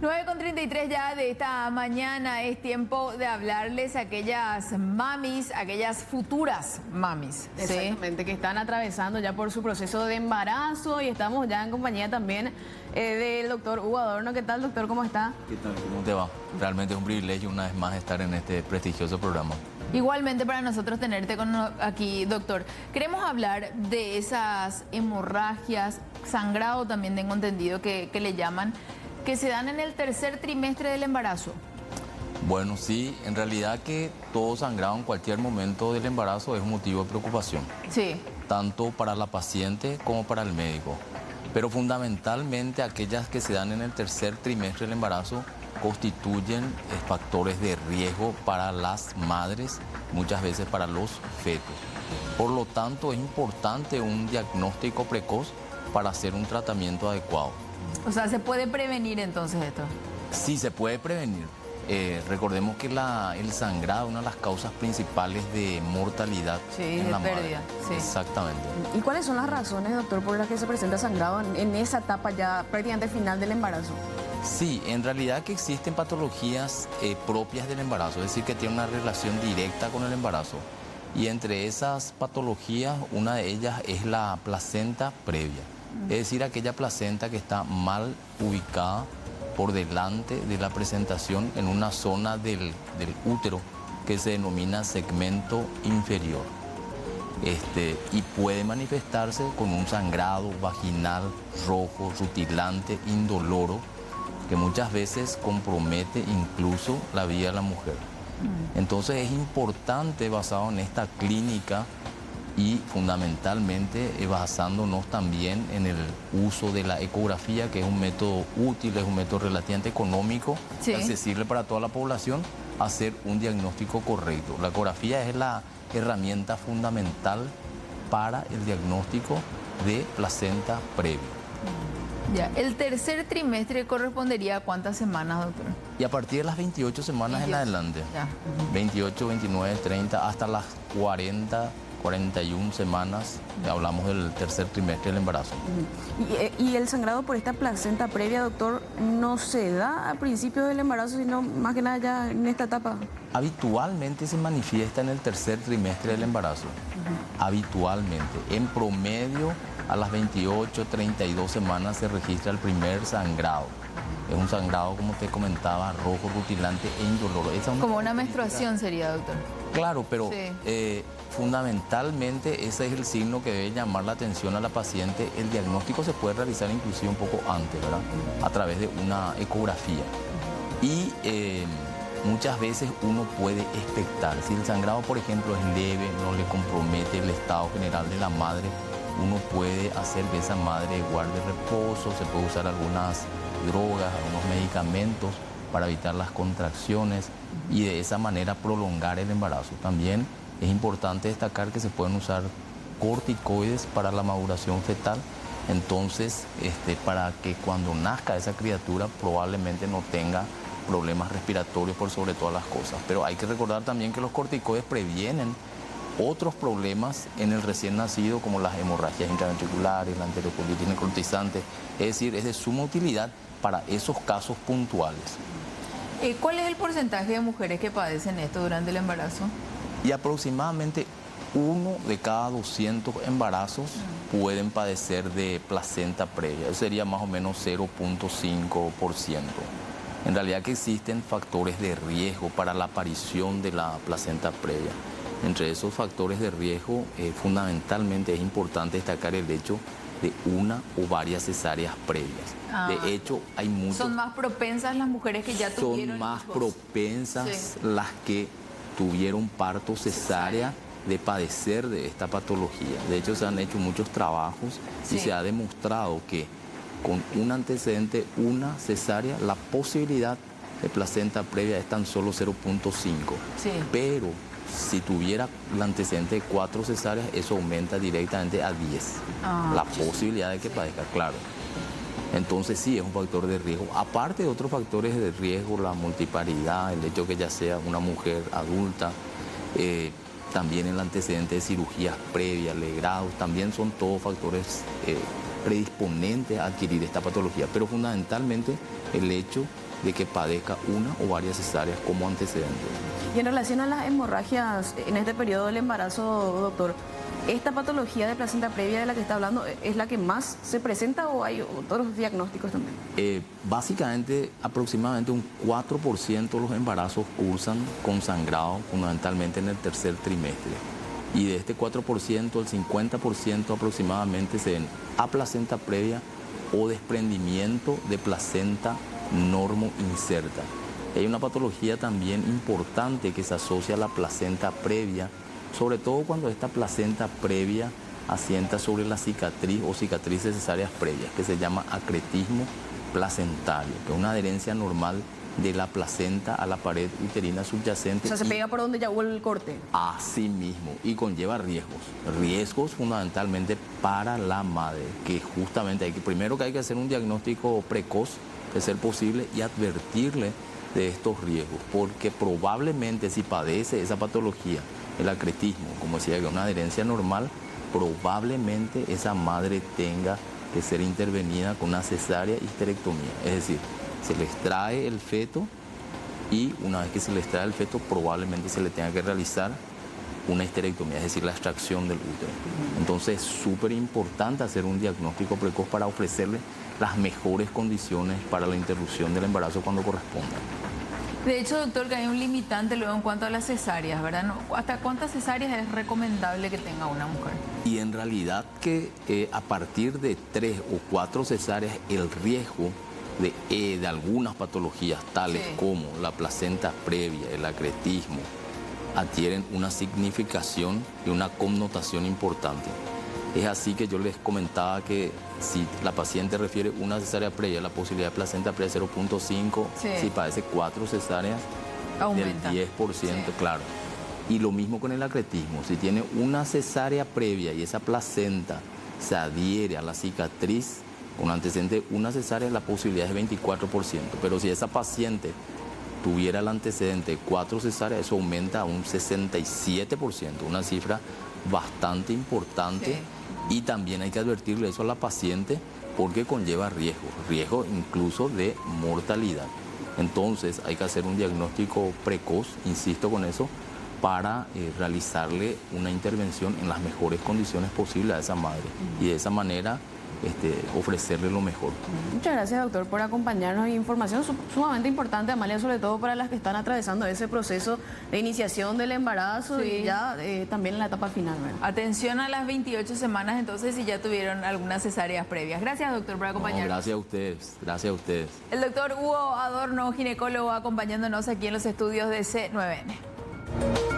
9:33 ya de esta mañana, es tiempo de hablarles a aquellas mamis, aquellas futuras mamis. Exactamente, que están atravesando ya por su proceso de embarazo, y estamos ya en compañía también del doctor Hugo Adorno. ¿Qué tal, doctor? ¿Cómo está? ¿Qué tal? ¿Cómo te va? Realmente es un privilegio una vez más estar en este prestigioso programa. Igualmente para nosotros tenerte aquí, doctor. Queremos hablar de esas hemorragias, sangrado también tengo entendido que le llaman, que se dan en el tercer trimestre del embarazo. Bueno, sí, en realidad que todo sangrado en cualquier momento del embarazo es un motivo de preocupación. Sí. Tanto para la paciente como para el médico. Pero fundamentalmente aquellas que se dan en el tercer trimestre del embarazo constituyen factores de riesgo para las madres, muchas veces para los fetos. Por lo tanto, es importante un diagnóstico precoz para hacer un tratamiento adecuado. O sea, ¿se puede prevenir entonces esto? Sí, se puede prevenir. Recordemos que el sangrado es una de las causas principales de mortalidad en la pérdida, madre. sí. Exactamente. ¿Y cuáles son las razones, doctor, por las que se presenta sangrado en esa etapa ya prácticamente final del embarazo? Sí, en realidad que existen patologías propias del embarazo, es decir, que tienen una relación directa con el embarazo. Y entre esas patologías, una de ellas es la placenta previa. Es decir, aquella placenta que está mal ubicada por delante de la presentación en una zona del útero que se denomina segmento inferior. Y puede manifestarse con un sangrado vaginal rojo, rutilante, indoloro, que muchas veces compromete incluso la vida de la mujer. Entonces es importante, basado en esta clínica y fundamentalmente basándonos también en el uso de la ecografía, que es un método útil, es un método relativamente económico, sí, accesible para toda la población, hacer un diagnóstico correcto. La ecografía es la herramienta fundamental para el diagnóstico de placenta previa. Ya, el tercer trimestre correspondería a ¿cuántas semanas, doctor? Y a partir de las 28 semanas 28. En adelante, ya. 28, 29, 30, hasta las 40, 41 semanas, hablamos del tercer trimestre del embarazo. ¿Y el sangrado por esta placenta previa, doctor, no se da al principio del embarazo, sino más que nada ya en esta etapa? Habitualmente se manifiesta en el tercer trimestre del embarazo. Habitualmente. En promedio, a las 28, 32 semanas se registra el primer sangrado. Es un sangrado, como te comentaba, rojo, rutilante e indoloro. Como una menstruación sería, doctor. Claro, pero sí, fundamentalmente ese es el signo que debe llamar la atención a la paciente. El diagnóstico se puede realizar inclusive un poco antes, ¿verdad? A través de una ecografía. Y muchas veces uno puede expectar. Si el sangrado, por ejemplo, es leve, no le compromete el estado general de la madre, uno puede hacer que esa madre guarde reposo, se puede usar algunas drogas, algunos medicamentos para evitar las contracciones y de esa manera prolongar el embarazo. También es importante destacar que se pueden usar corticoides para la maduración fetal, entonces para que cuando nazca esa criatura probablemente no tenga problemas respiratorios por sobre todas las cosas. Pero hay que recordar también que los corticoides previenen otros problemas en el recién nacido, como las hemorragias intraventriculares, la enterocolitis necrotizante. Es decir, es de suma utilidad para esos casos puntuales. ¿Cuál es el porcentaje de mujeres que padecen esto durante el embarazo? Y aproximadamente 1 de cada 200 embarazos pueden padecer de placenta previa. Eso sería más o menos 0.5%. En realidad que existen factores de riesgo para la aparición de la placenta previa. Entre esos factores de riesgo, fundamentalmente es importante destacar el hecho de una o varias cesáreas previas. De hecho, hay muchos... ¿Son más propensas las mujeres que ya tuvieron Son más hijos? propensas Sí, las que tuvieron parto cesárea de padecer de esta patología. De hecho, se han hecho muchos trabajos y se ha demostrado que con un antecedente, una cesárea, la posibilidad de placenta previa es tan solo 0.5. Sí. Pero si tuviera el antecedente de 4 cesáreas, eso aumenta directamente a 10. La posibilidad de que padezca, claro. Entonces sí, es un factor de riesgo. Aparte de otros factores de riesgo, la multiparidad, el hecho de que ya sea una mujer adulta, también el antecedente de cirugías previas, legrados, también son todos factores predisponentes a adquirir esta patología. Pero fundamentalmente el hecho de que padezca una o varias cesáreas como antecedente. Y en relación a las hemorragias en este periodo del embarazo, doctor, ¿esta patología de placenta previa de la que está hablando es la que más se presenta o hay otros diagnósticos también? Básicamente, aproximadamente un 4% de los embarazos cursan con sangrado, fundamentalmente en el tercer trimestre. Y de este 4%, el 50% aproximadamente se ven aplacenta previa o desprendimiento de placenta normo inserta. Hay una patología también importante que se asocia a la placenta previa, sobre todo cuando esta placenta previa asienta sobre la cicatriz o cicatrices cesáreas previas, que se llama acretismo placentario, que es una adherencia normal de la placenta a la pared uterina subyacente. O sea, se pega por donde ya hubo el corte. Así mismo, y conlleva riesgos fundamentalmente para la madre, que justamente primero que hay que hacer un diagnóstico precoz, de ser posible, y advertirle de estos riesgos, porque probablemente si padece esa patología, el acretismo, como decía, que es una adherencia normal, probablemente esa madre tenga que ser intervenida con una cesárea histerectomía, es decir, se le extrae el feto y una vez que se le extrae el feto probablemente se le tenga que realizar una histerectomía, es decir, la extracción del útero. Entonces es súper importante hacer un diagnóstico precoz para ofrecerle las mejores condiciones para la interrupción del embarazo cuando corresponda. De hecho, doctor, que hay un limitante luego en cuanto a las cesáreas, ¿verdad? ¿Hasta cuántas cesáreas es recomendable que tenga una mujer? Y en realidad que a partir de 3 o 4 cesáreas el riesgo de algunas patologías tales como la placenta previa, el acretismo, adquieren una significación y una connotación importante. Es así que yo les comentaba que si la paciente refiere una cesárea previa, la posibilidad de placenta previa 0.5, si padece 4 cesáreas, aumenta del 10%, claro. Y lo mismo con el acretismo, si tiene una cesárea previa y esa placenta se adhiere a la cicatriz, con antecedente una cesárea, la posibilidad es 24%, pero si esa paciente tuviera el antecedente de 4 cesáreas, eso aumenta a un 67%, una cifra bastante importante. Y también hay que advertirle eso a la paciente porque conlleva riesgo incluso de mortalidad. Entonces hay que hacer un diagnóstico precoz, insisto con eso, para realizarle una intervención en las mejores condiciones posibles a esa madre y de esa manera ofrecerle lo mejor. Muchas gracias, doctor, por acompañarnos. Información sumamente importante, Amalia, sobre todo para las que están atravesando ese proceso de iniciación del embarazo y ya también en la etapa final, ¿verdad? Atención a las 28 semanas, entonces, si ya tuvieron algunas cesáreas previas. Gracias, doctor, por acompañarnos. No, gracias a ustedes, gracias a ustedes. El doctor Hugo Adorno, ginecólogo, acompañándonos aquí en los estudios de C9N.